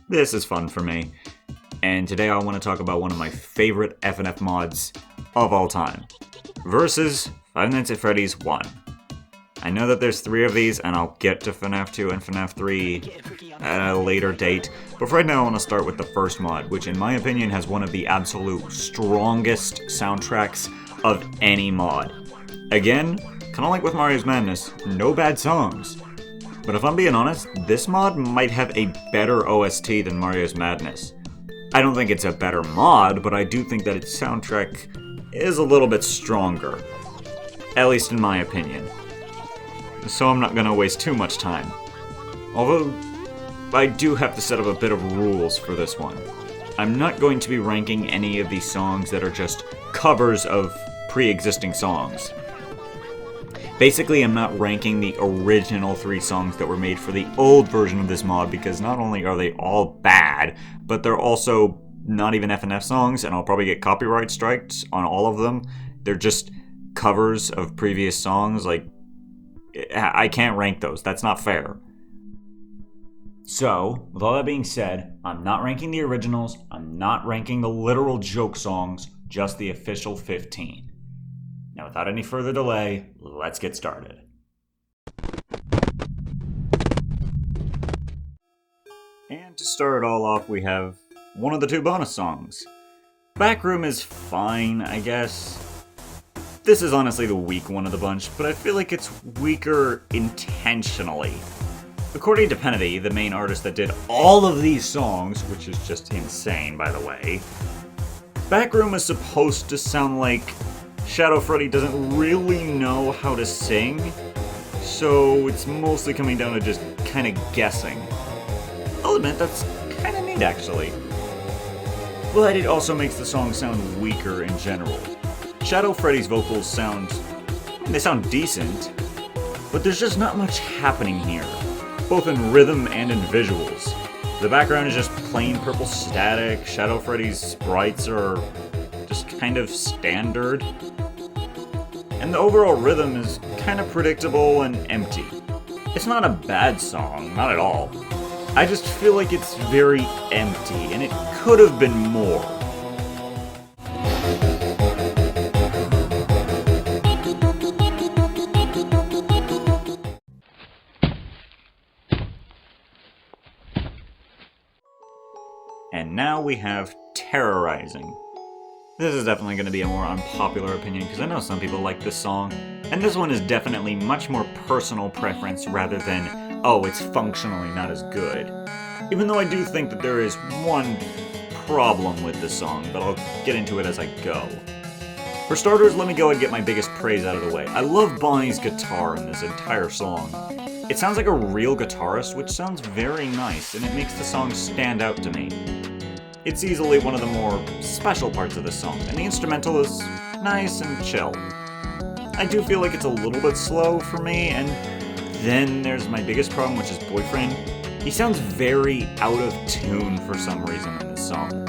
This is fun for me, and today I want to talk about one of my favorite FNAF mods of all time, versus Five Nights at Freddy's 1. I know that there's 3 of these, and I'll get to FNAF 2 and FNAF 3 at a later date, but for right now I want to start with the first mod, which in my opinion has one of the absolute strongest soundtracks of any mod. Again, kinda like with Mario's Madness, no bad songs. But if I'm being honest, this mod might have a better OST than Mario's Madness. I don't think it's a better mod, but I do think that its soundtrack is a little bit stronger. At least in my opinion. So I'm not gonna waste too much time. Although, I do have to set up a bit of rules for this one. I'm not going to be ranking any of these songs that are just covers of pre-existing songs. Basically, I'm not ranking the original 3 songs that were made for the old version of this mod because not only are they all bad, but they're also not even FNF songs, and I'll probably get copyright strikes on all of them. They're just covers of previous songs. Like, I can't rank those. That's not fair. So, with all that being said, I'm not ranking the originals, I'm not ranking the literal joke songs, just the official 15. Now, without any further delay, let's get started. And to start it all off, we have one of the 2 bonus songs. Backroom is fine, I guess. This is honestly the weak one of the bunch, but I feel like it's weaker intentionally. According to Penity, the main artist that did all of these songs, which is just insane, by the way, Backroom is supposed to sound like Shadow Freddy doesn't really know how to sing, so it's mostly coming down to just kind of guessing. I'll admit, that's kind of neat, actually. But it also makes the song sound weaker in general. Shadow Freddy's vocals sound decent, but there's just not much happening here, both in rhythm and in visuals. The background is just plain purple static, Shadow Freddy's sprites are just kind of standard, and the overall rhythm is kind of predictable and empty. It's not a bad song, not at all. I just feel like it's very empty, and it could have been more. And now we have Terrorizing. This is definitely going to be a more unpopular opinion because I know some people like this song, and this one is definitely much more personal preference rather than, oh, it's functionally not as good. Even though I do think that there is one problem with this song, but I'll get into it as I go. For starters, let me go and get my biggest praise out of the way. I love Bonnie's guitar in this entire song. It sounds like a real guitarist, which sounds very nice, and it makes the song stand out to me. It's easily one of the more special parts of the song, and the instrumental is nice and chill. I do feel like it's a little bit slow for me, and then there's my biggest problem, which is Boyfriend. He sounds very out of tune for some reason in this song.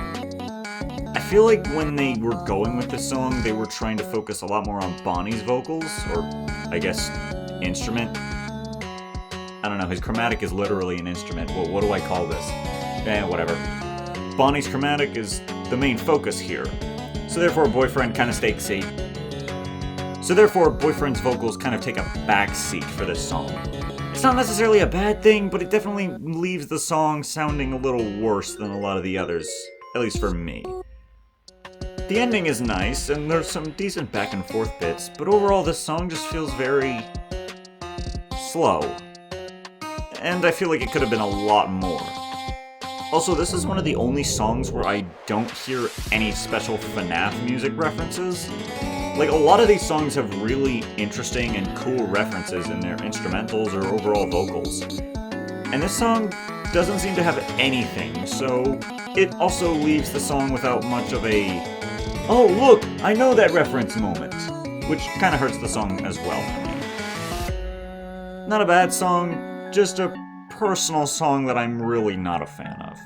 I feel like when they were going with this song, they were trying to focus a lot more on Bonnie's vocals, or I guess, instrument. I don't know, his chromatic is literally an instrument. Well, what do I call this? Whatever. Bonnie's chromatic is the main focus here, so therefore Boyfriend kind of takes a... So therefore Boyfriend's vocals kind of take a back seat for this song. It's not necessarily a bad thing, but it definitely leaves the song sounding a little worse than a lot of the others, at least for me. The ending is nice, and there's some decent back and forth bits, but overall this song just feels very... slow. And I feel like it could have been a lot more. Also, this is one of the only songs where I don't hear any special FNAF music references. Like, a lot of these songs have really interesting and cool references in their instrumentals or overall vocals. And this song doesn't seem to have anything, so it also leaves the song without much of a, oh look, I know that reference moment, which kind of hurts the song as well for me. Not a bad song, just a personal song that I'm really not a fan of.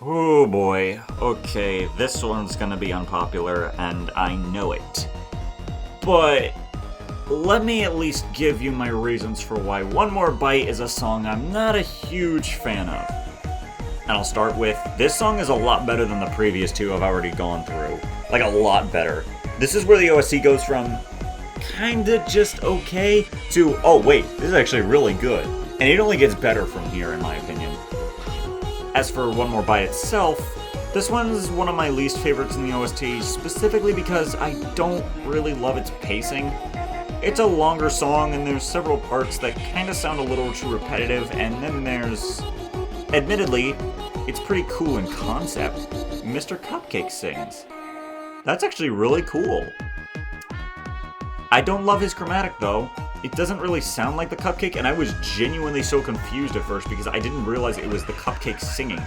Oh boy. Okay, this one's gonna be unpopular, and I know it. But let me at least give you my reasons for why One More Bite is a song I'm not a huge fan of. And I'll start with, this song is a lot better than the previous two I've already gone through. Like, a lot better. This is where the OST goes from kinda just okay to, oh wait, this is actually really good. And it only gets better from here, in my opinion. As for One More Bite itself, this one's one of my least favorites in the OST, specifically because I don't really love its pacing. It's a longer song, and there's several parts that kinda sound a little too repetitive, and then there's... Admittedly, it's pretty cool in concept. Mr. Cupcake sings. That's actually really cool. I don't love his chromatic though. It doesn't really sound like the cupcake, and I was genuinely so confused at first because I didn't realize it was the cupcake singing.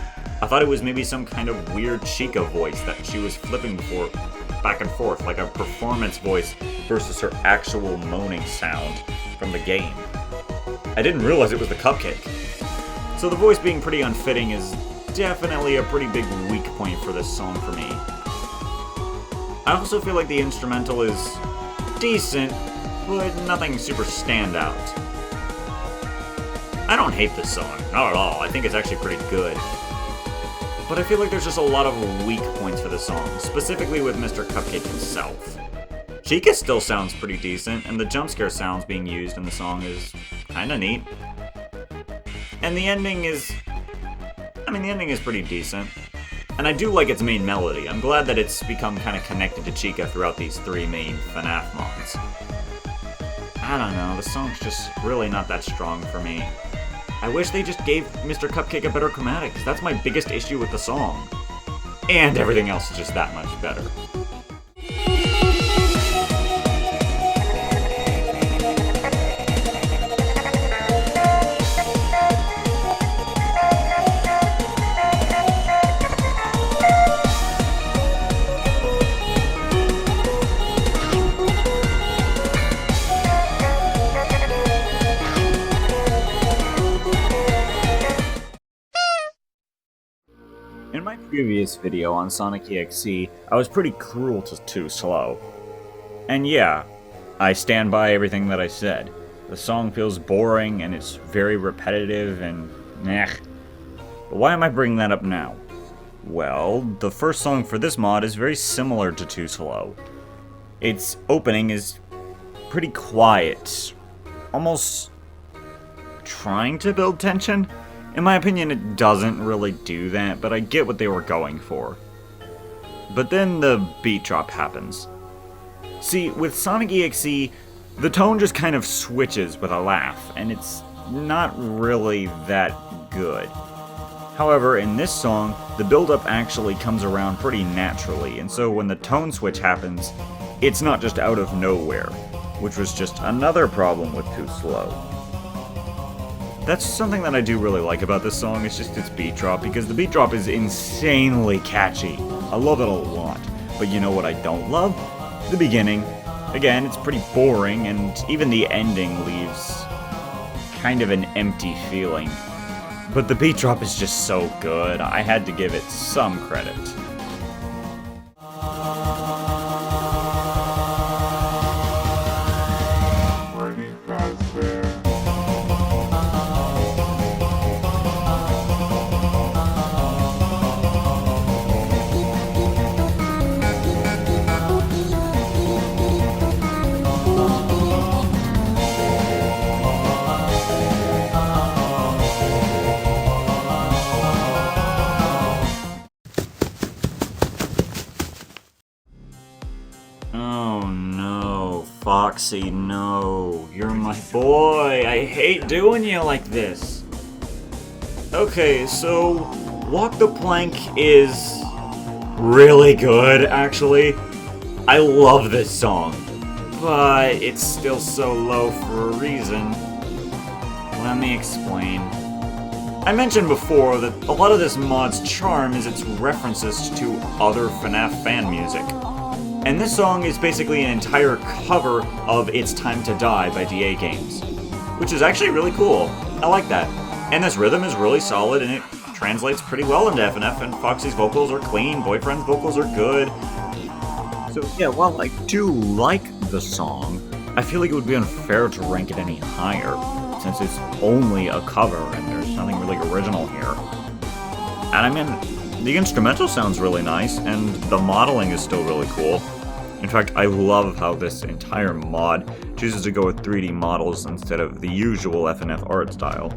I thought it was maybe some kind of weird Chica voice that she was flipping for back and forth, like a performance voice versus her actual moaning sound from the game. I didn't realize it was the cupcake. So the voice being pretty unfitting is definitely a pretty big weak point for this song for me. I also feel like the instrumental is decent, but nothing super standout. I don't hate this song, not at all. I think it's actually pretty good. But I feel like there's just a lot of weak points for the song, specifically with Mr. Cupcake himself. Chica still sounds pretty decent, and the jump scare sounds being used in the song is kinda neat. And the ending is... the ending is pretty decent. And I do like its main melody. I'm glad that it's become kind of connected to Chica throughout these three main FNAF mods. I don't know, the song's just really not that strong for me. I wish they just gave Mr. Cupcake a better chromatic, because that's my biggest issue with the song. And everything else is just that much better. In my previous video on Sonic EXE, I was pretty cruel to Too Slow. And yeah, I stand by everything that I said. The song feels boring and it's very repetitive and meh. But why am I bringing that up now? Well, the first song for this mod is very similar to Too Slow. Its opening is pretty quiet, almost trying to build tension. In my opinion, it doesn't really do that, but I get what they were going for. But then the beat drop happens. See, with Sonic EXE, the tone just kind of switches with a laugh, and it's not really that good. However, in this song, the build-up actually comes around pretty naturally, and so when the tone switch happens, it's not just out of nowhere, which was just another problem with Too Slow. That's something that I do really like about this song, it's just its beat drop, because the beat drop is insanely catchy. I love it a lot. But you know what I don't love? The beginning. Again, it's pretty boring, and even the ending leaves kind of an empty feeling. But the beat drop is just so good, I had to give it some credit. Oh no, Foxy, no. You're my boy. I hate doing you like this. Okay, so Walk the Plank is really good, actually. I love this song, but it's still so low for a reason. Let me explain. I mentioned before that a lot of this mod's charm is its references to other FNAF fan music. And this song is basically an entire cover of It's Time to Die by DA Games, which is actually really cool. I like that. And this rhythm is really solid and it translates pretty well into FNAF, and Foxy's vocals are clean, Boyfriend's vocals are good. So yeah, while I do like the song, I feel like it would be unfair to rank it any higher, since it's only a cover and there's nothing really original here. And I mean, the instrumental sounds really nice, and the modeling is still really cool. In fact, I love how this entire mod chooses to go with 3D models instead of the usual FNAF art style.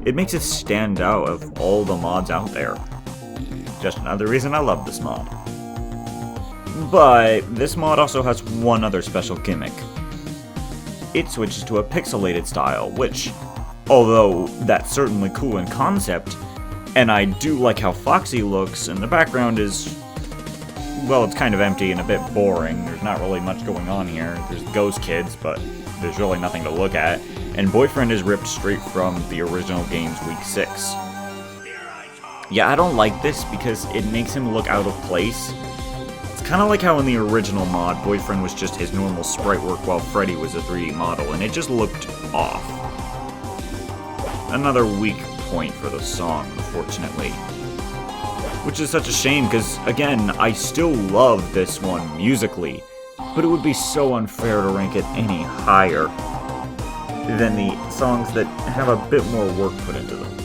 It makes it stand out of all the mods out there. Just another reason I love this mod. But this mod also has one other special gimmick. It switches to a pixelated style, which, although that's certainly cool in concept, and I do like how Foxy looks, and the background is, well, it's kind of empty and a bit boring. There's not really much going on here. There's ghost kids, but there's really nothing to look at. And Boyfriend is ripped straight from the original game's Week 6. Yeah, I don't like this because it makes him look out of place. It's kind of like how in the original mod, Boyfriend was just his normal sprite work while Freddy was a 3D model, and it just looked off. Another weak point for the song, unfortunately. Which is such a shame, because, again, I still love this one musically, but it would be so unfair to rank it any higher than the songs that have a bit more work put into them.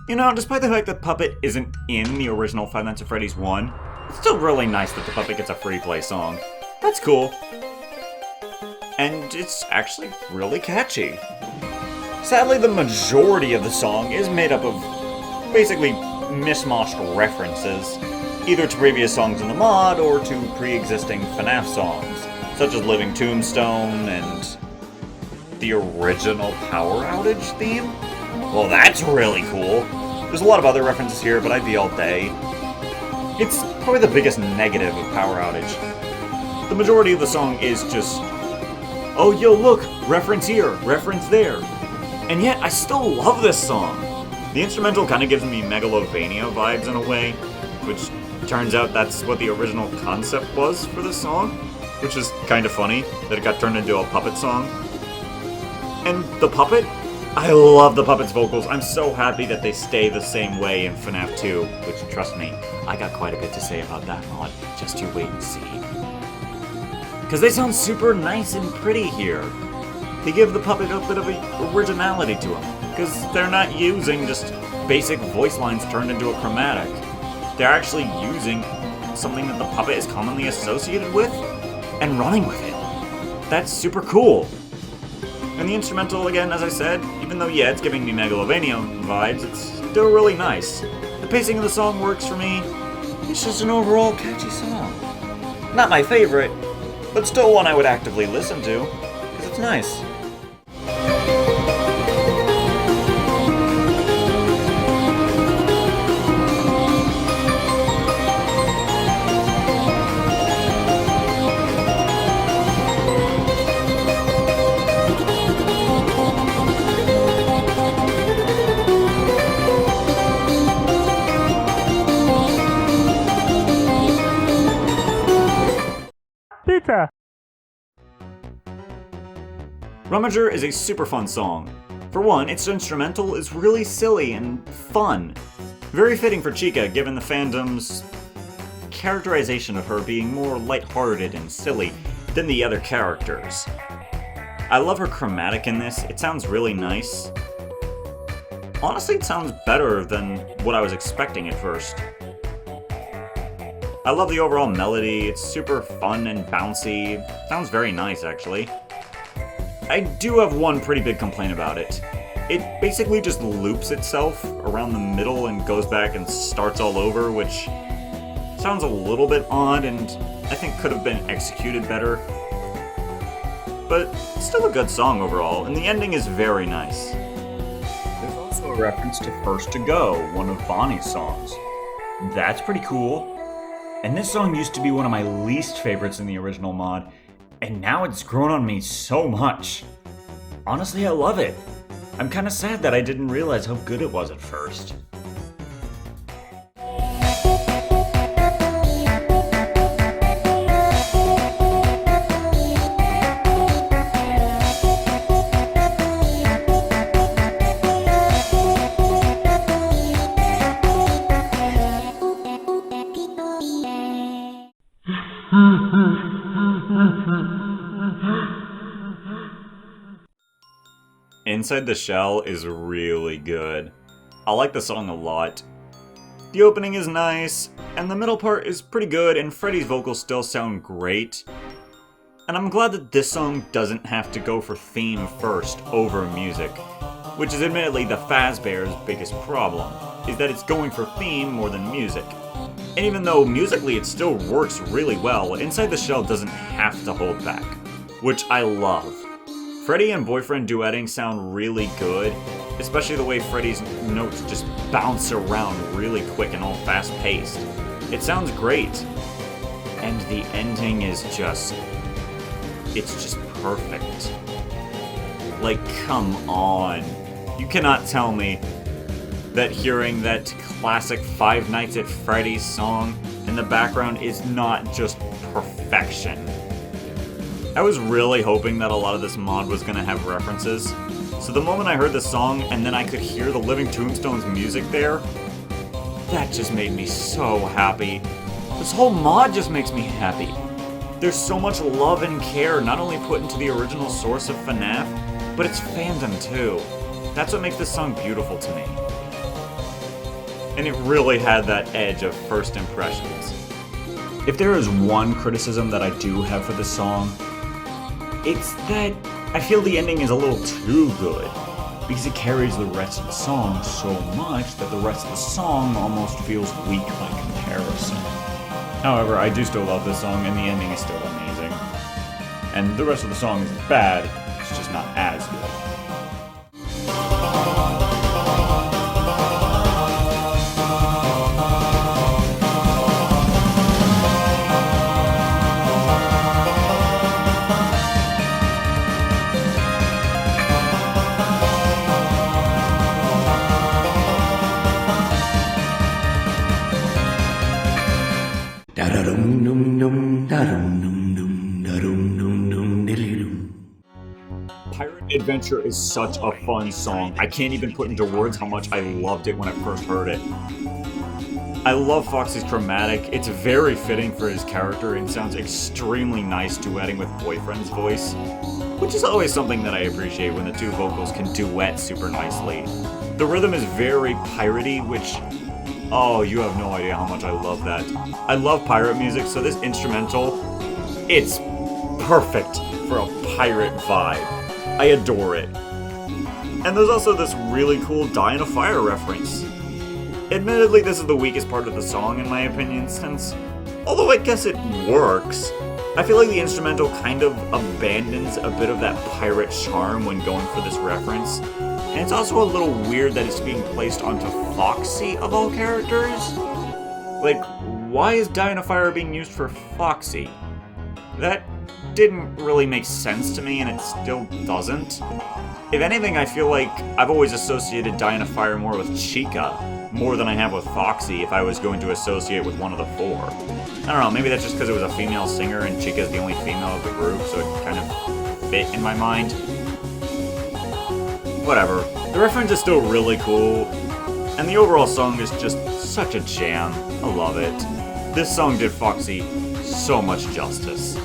You know, despite the fact that Puppet isn't in the original Five Nights at Freddy's 1, it's still really nice that the Puppet gets a free play song. That's cool. And it's actually really catchy. Sadly, the majority of the song is made up of basically mishmashed references, either to previous songs in the mod or to pre-existing FNAF songs, such as Living Tombstone and the original Power Outage theme. Well, that's really cool. There's a lot of other references here, but I'd be all day. It's probably the biggest negative of Power Outage. The majority of the song is just, oh, yo, look, reference here, reference there. And yet, I still love this song. The instrumental kind of gives me Megalovania vibes in a way, which turns out that's what the original concept was for this song, which is kind of funny that it got turned into a Puppet song. And the Puppet? I love the Puppet's vocals. I'm so happy that they stay the same way in FNAF 2, which, trust me, I got quite a bit to say about that mod. Just you wait and see. Because they sound super nice and pretty here. They give the Puppet a bit of originality to them, because they're not using just basic voice lines turned into a chromatic. They're actually using something that the Puppet is commonly associated with, and running with it. That's super cool. And the instrumental, again, as I said, even though, yeah, it's giving me Megalovania vibes, it's still really nice. The pacing of the song works for me. It's just an overall catchy song. Not my favorite, but still one I would actively listen to, because it's nice. Pizza! Rummager is a super fun song. For one, its instrumental is really silly and fun. Very fitting for Chica, given the fandom's characterization of her being more lighthearted and silly than the other characters. I love her chromatic in this. It sounds really nice. Honestly, it sounds better than what I was expecting at first. I love the overall melody, it's super fun and bouncy. Sounds very nice, actually. I do have one pretty big complaint about it. It basically just loops itself around the middle and goes back and starts all over, which sounds a little bit odd and I think could have been executed better. but still a good song overall, and the ending is very nice. There's also a reference to First to Go, one of Bonnie's songs. That's pretty cool. And this song used to be one of my least favorites in the original mod, and now it's grown on me so much. Honestly, I love it. I'm kinda sad that I didn't realize how good it was at first. Inside the Shell is really good. I like the song a lot. The opening is nice, and the middle part is pretty good, and Freddy's vocals still sound great. And I'm glad that this song doesn't have to go for theme first over music, which is admittedly the Fazbear's biggest problem, is that it's going for theme more than music. And even though musically it still works really well, Inside the Shell doesn't have to hold back, which I love. Freddy and Boyfriend duetting sound really good, especially the way Freddy's notes just bounce around really quick and all fast-paced. It sounds great. And the ending is just... it's just perfect. Like, come on. You cannot tell me that hearing that classic Five Nights at Freddy's song in the background is not just perfection. I was really hoping that a lot of this mod was gonna have references, so the moment I heard the song and then I could hear the Living Tombstones music there, that just made me so happy. This whole mod just makes me happy. There's so much love and care not only put into the original source of FNAF, but its fandom too. That's what makes this song beautiful to me. And it really had that edge of first impressions. If there is one criticism that I do have for this song, it's that I feel the ending is a little too good, because it carries the rest of the song so much that the rest of the song almost feels weak by comparison. However, I do still love this song, and the ending is still amazing. And the rest of the song isn't bad, it's just not as good. Pirate Adventure is such a fun song. I can't even put into words how much I loved it when I first heard it. I love Foxy's chromatic. It's very fitting for his character and sounds extremely nice duetting with Boyfriend's voice, which is always something that I appreciate when the two vocals can duet super nicely. The rhythm is very piratey, which... oh, you have no idea how much I love that. I love pirate music, so this instrumental, it's perfect for a pirate vibe. I adore it. And there's also this really cool Die in a Fire reference. Admittedly, this is the weakest part of the song in my opinion, since, although I guess it works, I feel like the instrumental kind of abandons a bit of that pirate charm when going for this reference. And it's also a little weird that it's being placed onto Foxy of all characters. Like, why is Die in a Fire being used for Foxy? That didn't really make sense to me, and it still doesn't. If anything, I feel like I've always associated Die in a Fire more with Chica, more than I have with Foxy if I was going to associate with one of the four. I don't know, maybe that's just because it was a female singer and Chica's the only female of the group, so it kind of fit in my mind. Whatever. The reference is still really cool, and the overall song is just such a jam. I love it. This song did Foxy so much justice.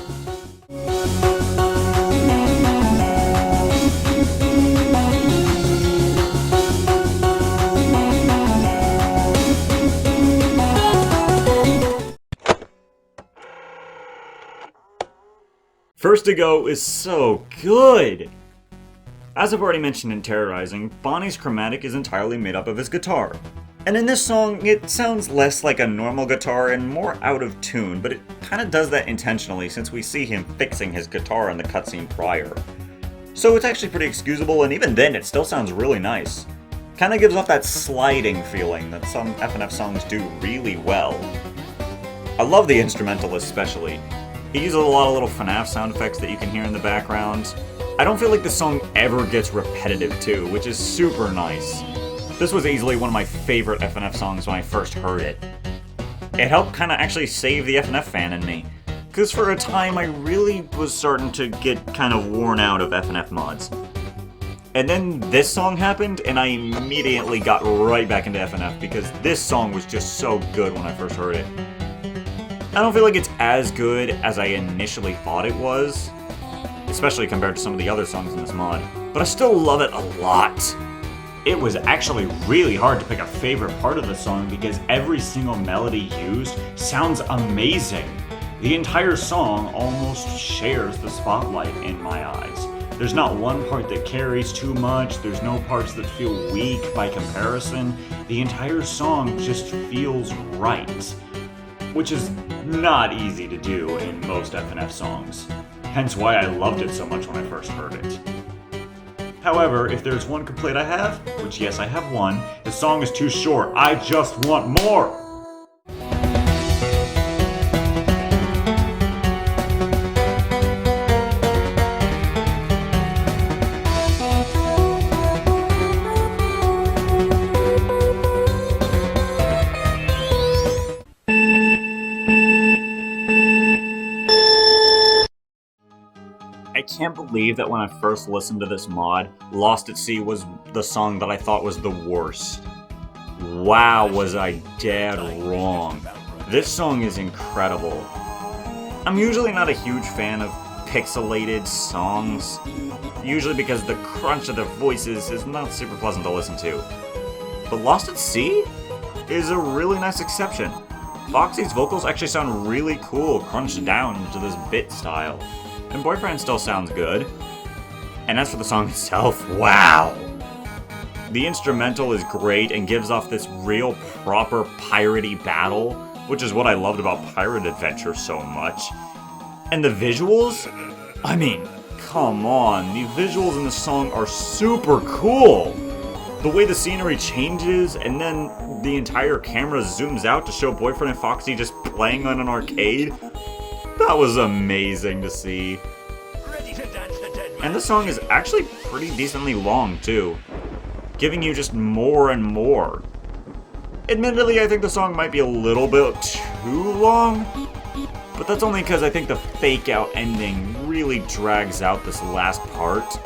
First to Go is so good! As I've already mentioned in Terrorizing, Bonnie's chromatic is entirely made up of his guitar. And in this song, it sounds less like a normal guitar and more out of tune, but it kind of does that intentionally since we see him fixing his guitar in the cutscene prior. So it's actually pretty excusable, and even then it still sounds really nice. Kind of gives off that sliding feeling that some FNF songs do really well. I love the instrumental especially. He uses a lot of little FNAF sound effects that you can hear in the background. I don't feel like the song ever gets repetitive too, which is super nice. This was easily one of my favorite FNF songs when I first heard it. It helped kind of actually save the FNF fan in me, because for a time I really was starting to get kind of worn out of FNF mods. And then this song happened, and I immediately got right back into FNF because this song was just so good when I first heard it. I don't feel like it's as good as I initially thought it was, especially compared to some of the other songs in this mod, but I still love it a lot. It was actually really hard to pick a favorite part of the song because every single melody used sounds amazing. The entire song almost shares the spotlight in my eyes. There's not one part that carries too much, there's no parts that feel weak by comparison. The entire song just feels right, which is not easy to do in most FNF songs. Hence why I loved it so much when I first heard it. However, if there's one complaint I have, which yes I have one, the song is too short. I just want more! I can't believe that when I first listened to this mod, Lost at Sea was the song that I thought was the worst. Wow, was I dead wrong. This song is incredible. I'm usually not a huge fan of pixelated songs, usually because the crunch of their voices is not super pleasant to listen to. But Lost at Sea is a really nice exception. Foxy's vocals actually sound really cool, crunched down into this bit style. And Boyfriend still sounds good. And as for the song itself, wow! The instrumental is great and gives off this real proper piratey battle, which is what I loved about Pirate Adventure so much. And the visuals? I mean, come on, the visuals in the song are super cool! The way the scenery changes, and then the entire camera zooms out to show Boyfriend and Foxy just playing on an arcade. That was amazing to see. And the song is actually pretty decently long too, giving you just more and more. Admittedly, I think the song might be a little bit too long, but that's only because I think the fake out ending really drags out this last part.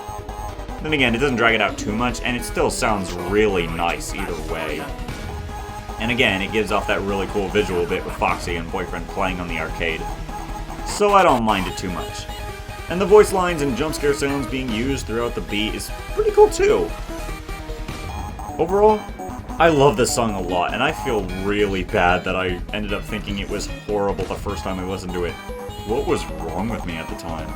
Then again, it doesn't drag it out too much, and it still sounds really nice either way. And again, it gives off that really cool visual bit with Foxy and Boyfriend playing on the arcade. So I don't mind it too much. And the voice lines and jump scare sounds being used throughout the beat is pretty cool too. Overall, I love this song a lot, and I feel really bad that I ended up thinking it was horrible the first time I listened to it. What was wrong with me at the time?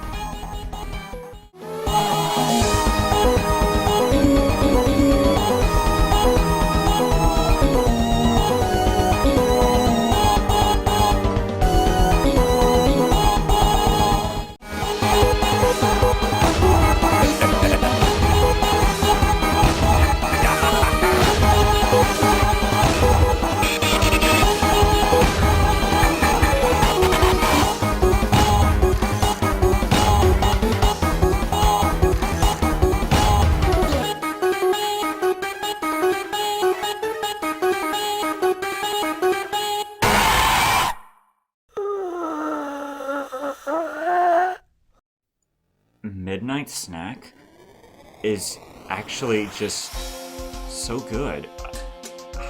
Midnight Snack is actually just so good.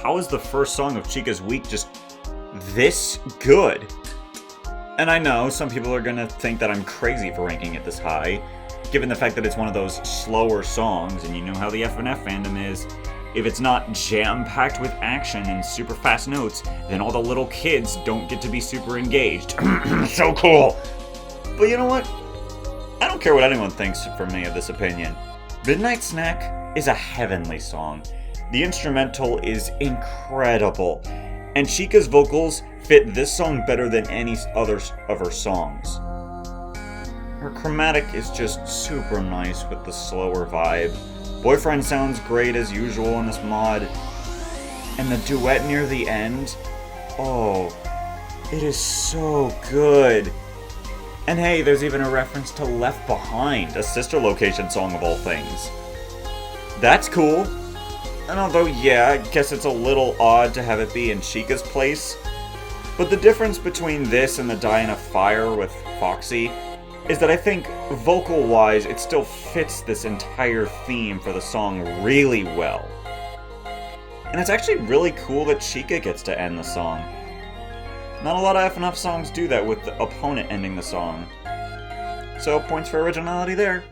How is the first song of Chica's Week just this good? And I know some people are gonna think that I'm crazy for ranking it this high, given the fact that it's one of those slower songs, and you know how the FNF fandom is. If it's not jam-packed with action and super fast notes, then all the little kids don't get to be super engaged. So cool! But you know what? I don't care what anyone thinks for me of this opinion. Midnight Snack is a heavenly song. The instrumental is incredible, and Chica's vocals fit this song better than any other of her songs. Her chromatic is just super nice with the slower vibe. Boyfriend sounds great as usual in this mod. And the duet near the end, oh, it is so good. And hey, there's even a reference to Left Behind, a Sister Location song of all things. That's cool. And although, yeah, I guess it's a little odd to have it be in Chica's place, but the difference between this and the Die in a Fire with Foxy is that I think, vocal-wise, it still fits this entire theme for the song really well. And it's actually really cool that Chica gets to end the song. Not a lot of FNAF songs do that with the opponent ending the song. So, points for originality there.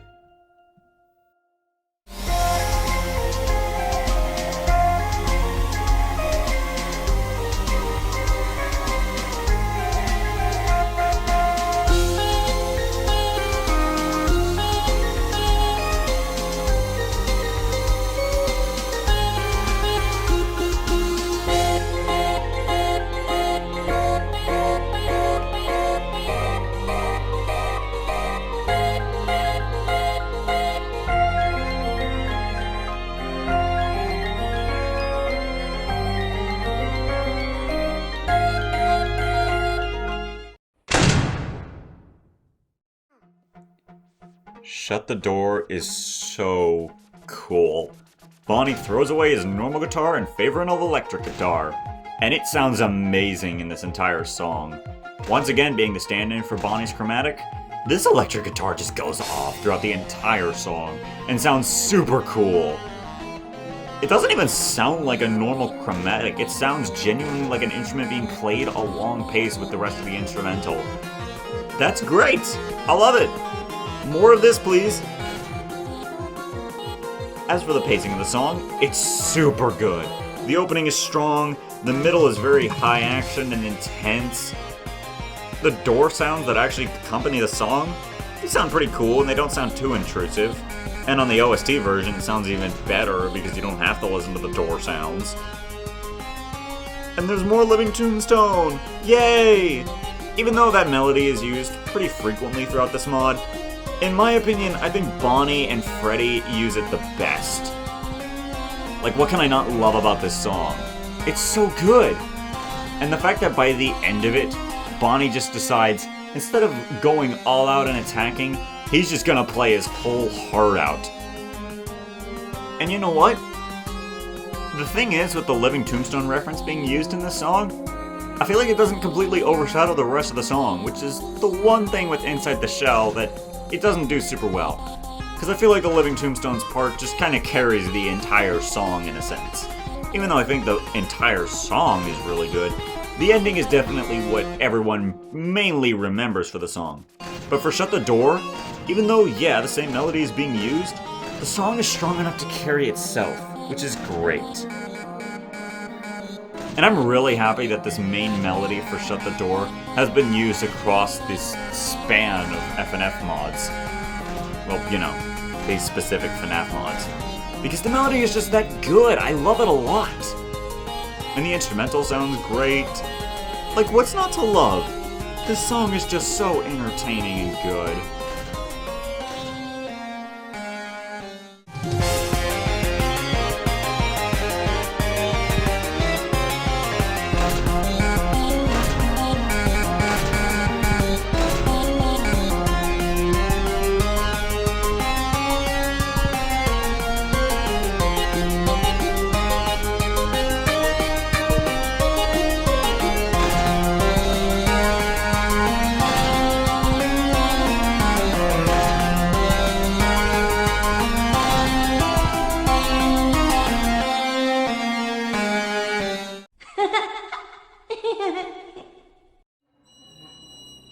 Shut the Door is so cool. Bonnie throws away his normal guitar in favor of an electric guitar, and it sounds amazing in this entire song. Once again being the stand-in for Bonnie's chromatic, this electric guitar just goes off throughout the entire song and sounds super cool. It doesn't even sound like a normal chromatic, it sounds genuinely like an instrument being played along pace with the rest of the instrumental. That's great! I love it! More of this, please! As for the pacing of the song, it's super good. The opening is strong, the middle is very high action and intense. The door sounds that actually accompany the song, they sound pretty cool and they don't sound too intrusive. And on the OST version, it sounds even better because you don't have to listen to the door sounds. And there's more Living Tombstone! Yay! Even though that melody is used pretty frequently throughout this mod, in my opinion, I think Bonnie and Freddy use it the best. Like, what can I not love about this song? It's so good! And the fact that by the end of it, Bonnie just decides, instead of going all out and attacking, he's just gonna play his whole heart out. And you know what? The thing is, with the Living Tombstone reference being used in this song, I feel like it doesn't completely overshadow the rest of the song, which is the one thing with Inside the Shell that it doesn't do super well. Because I feel like the Living Tombstones part just kind of carries the entire song in a sense. Even though I think the entire song is really good, the ending is definitely what everyone mainly remembers for the song. But for Shut the Door, even though, yeah, the same melody is being used, the song is strong enough to carry itself, which is great. And I'm really happy that this main melody for Shut the Door has been used across this span of FNF mods. Well, you know, these specific FNAF mods. Because the melody is just that good, I love it a lot. And the instrumental sounds great. Like, what's not to love? This song is just so entertaining and good.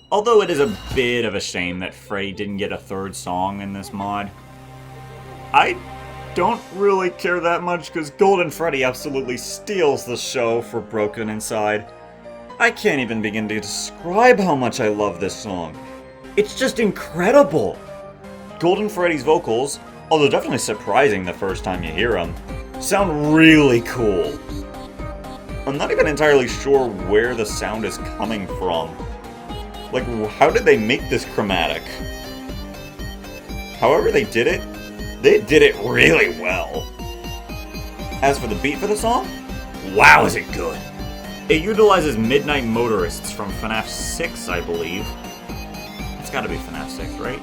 Although it is a bit of a shame that Freddy didn't get a third song in this mod, I don't really care that much because Golden Freddy absolutely steals the show for Broken Inside. I can't even begin to describe how much I love this song. It's just incredible! Golden Freddy's vocals, although definitely surprising the first time you hear them, sound really cool. I'm not even entirely sure where the sound is coming from. Like, how did they make this chromatic? However they did it really well. As for the beat for the song, wow is it good. It utilizes Midnight Motorists from FNAF 6, I believe. It's gotta be FNAF 6, right?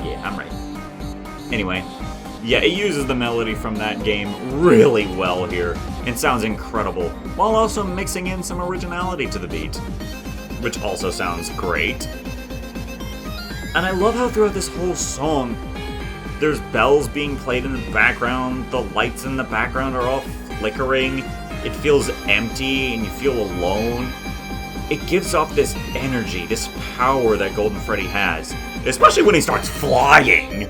Yeah, I'm right. Anyway, yeah, it uses the melody from that game really well here, and sounds incredible, while also mixing in some originality to the beat, which also sounds great. And I love how throughout this whole song, there's bells being played in the background, the lights in the background are all flickering, it feels empty and you feel alone. It gives off this energy, this power that Golden Freddy has, especially when he starts flying.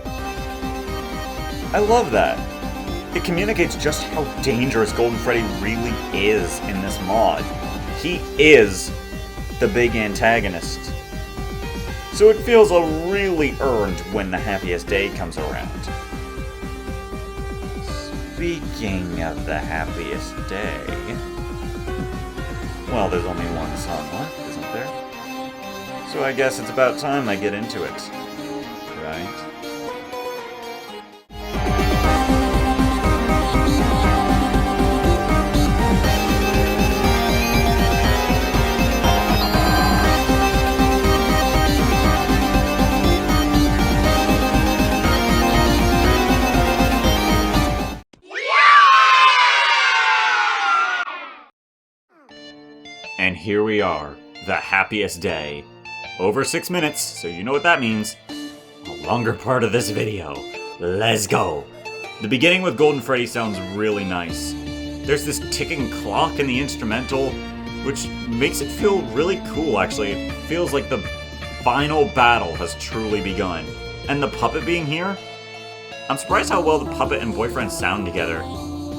I love that. It communicates just how dangerous Golden Freddy really is in this mod. He is the big antagonist. So it feels really earned when the happiest day comes around. Speaking of the happiest day... Well, there's only one song left, isn't there? So I guess it's about time I get into it. Right? And here we are, the happiest day. Over 6 minutes, so you know what that means. A longer part of this video. Let's go! The beginning with Golden Freddy sounds really nice. There's this ticking clock in the instrumental, which makes it feel really cool actually. It feels like the final battle has truly begun. And the puppet being here? I'm surprised how well the puppet and boyfriend sound together.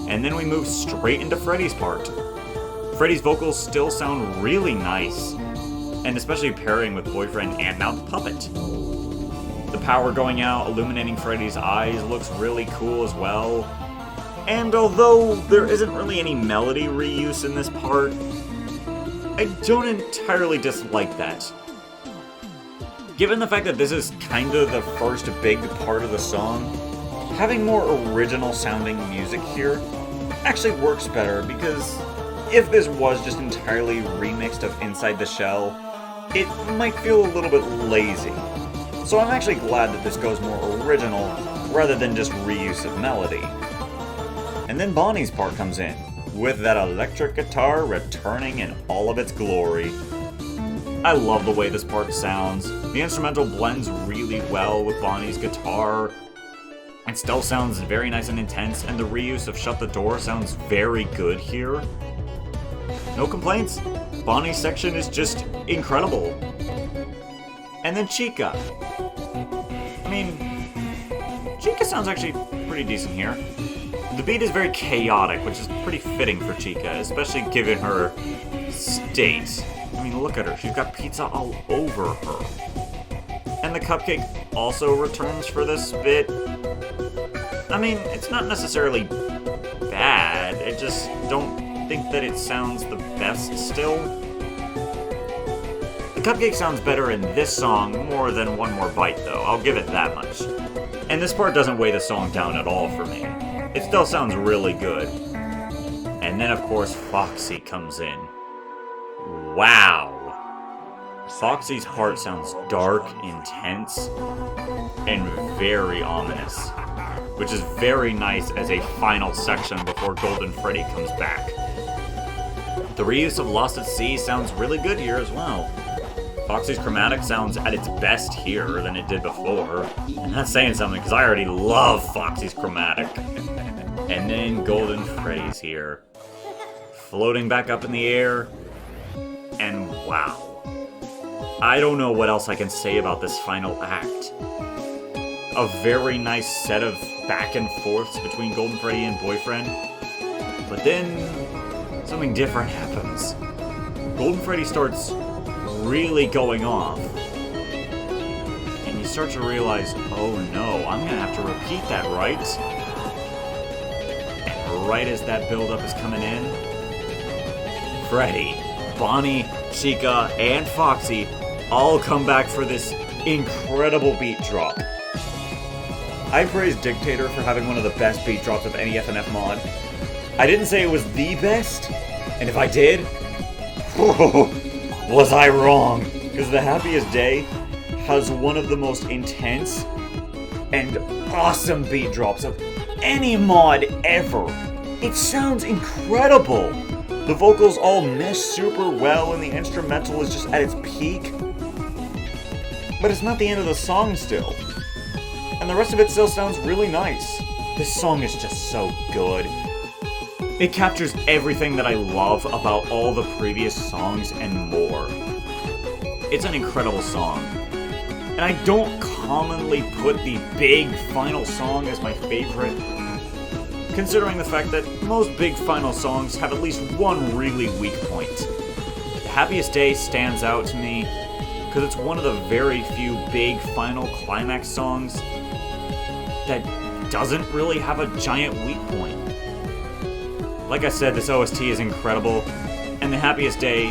And then we move straight into Freddy's part. Freddy's vocals still sound really nice, and especially pairing with boyfriend and now the puppet. The power going out, illuminating Freddy's eyes looks really cool as well. And although there isn't really any melody reuse in this part, I don't entirely dislike that. Given the fact that this is kinda the first big part of the song, having more original sounding music here actually works better, because if this was just entirely remixed of Inside the Shell, it might feel a little bit lazy. So I'm actually glad that this goes more original, rather than just reuse of melody. And then Bonnie's part comes in, with that electric guitar returning in all of its glory. I love the way this part sounds. The instrumental blends really well with Bonnie's guitar. It still sounds very nice and intense, and the reuse of Shut the Door sounds very good here. No complaints. Bonnie's section is just incredible. And then Chica. I mean, Chica sounds actually pretty decent here. The beat is very chaotic, which is pretty fitting for Chica, especially given her state. I mean, look at her. She's got pizza all over her. And the cupcake also returns for this bit. I mean, it's not necessarily bad. I just don't think that it sounds the best still. The cupcake sounds better in this song more than One More Bite though, I'll give it that much. And this part doesn't weigh the song down at all for me. It still sounds really good. And then of course Foxy comes in. Wow! Foxy's heart sounds dark, intense, and very ominous, which is very nice as a final section before Golden Freddy comes back. The reuse of Lost at Sea sounds really good here as well. Foxy's chromatic sounds at its best here than it did before. And that's saying something, because I already love Foxy's chromatic. And then Golden Freddy's here, floating back up in the air, and wow. I don't know what else I can say about this final act. A very nice set of back and forths between Golden Freddy and Boyfriend, but then something different happens. Golden Freddy starts really going off, and you start to realize, oh no, I'm gonna have to repeat that, right? And right as that build-up is coming in, Freddy, Bonnie, Chica, and Foxy all come back for this incredible beat drop. I praise Dictator for having one of the best beat drops of any FNF mod. I didn't say it was the best, and if I did, was I wrong? Because The Happiest Day has one of the most intense and awesome beat drops of any mod ever. It sounds incredible. The vocals all mesh super well and the instrumental is just at its peak. But it's not the end of the song still. And the rest of it still sounds really nice. This song is just so good. It captures everything that I love about all the previous songs and more. It's an incredible song. And I don't commonly put the big final song as my favorite, considering the fact that most big final songs have at least one really weak point. The Happiest Day stands out to me because it's one of the very few big final climax songs that doesn't really have a giant weak point. Like I said, this OST is incredible, and The Happiest Day,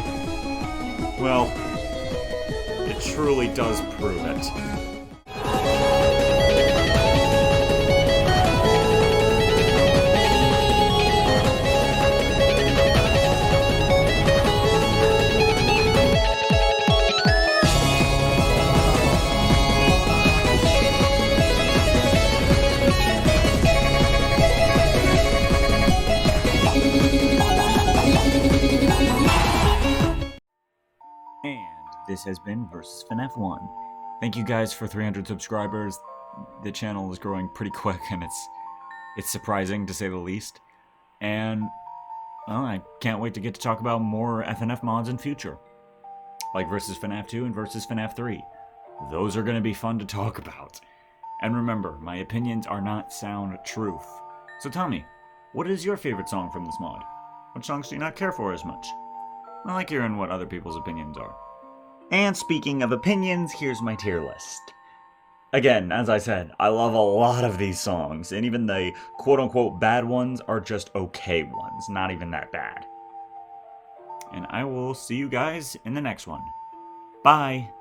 well, it truly does prove it. This has been Versus FNAF 1. Thank you guys for 300 subscribers. The channel is growing pretty quick and it's surprising to say the least. And well, I can't wait to get to talk about more FNF mods in future. Like Versus FNAF 2 and Versus FNAF 3. Those are going to be fun to talk about. And remember, my opinions are not sound truth. So tell me, what is your favorite song from this mod? What songs do you not care for as much? I like hearing what other people's opinions are. And speaking of opinions, here's my tier list. Again, as I said, I love a lot of these songs, and even the quote-unquote bad ones are just okay ones, not even that bad. And I will see you guys in the next one. Bye!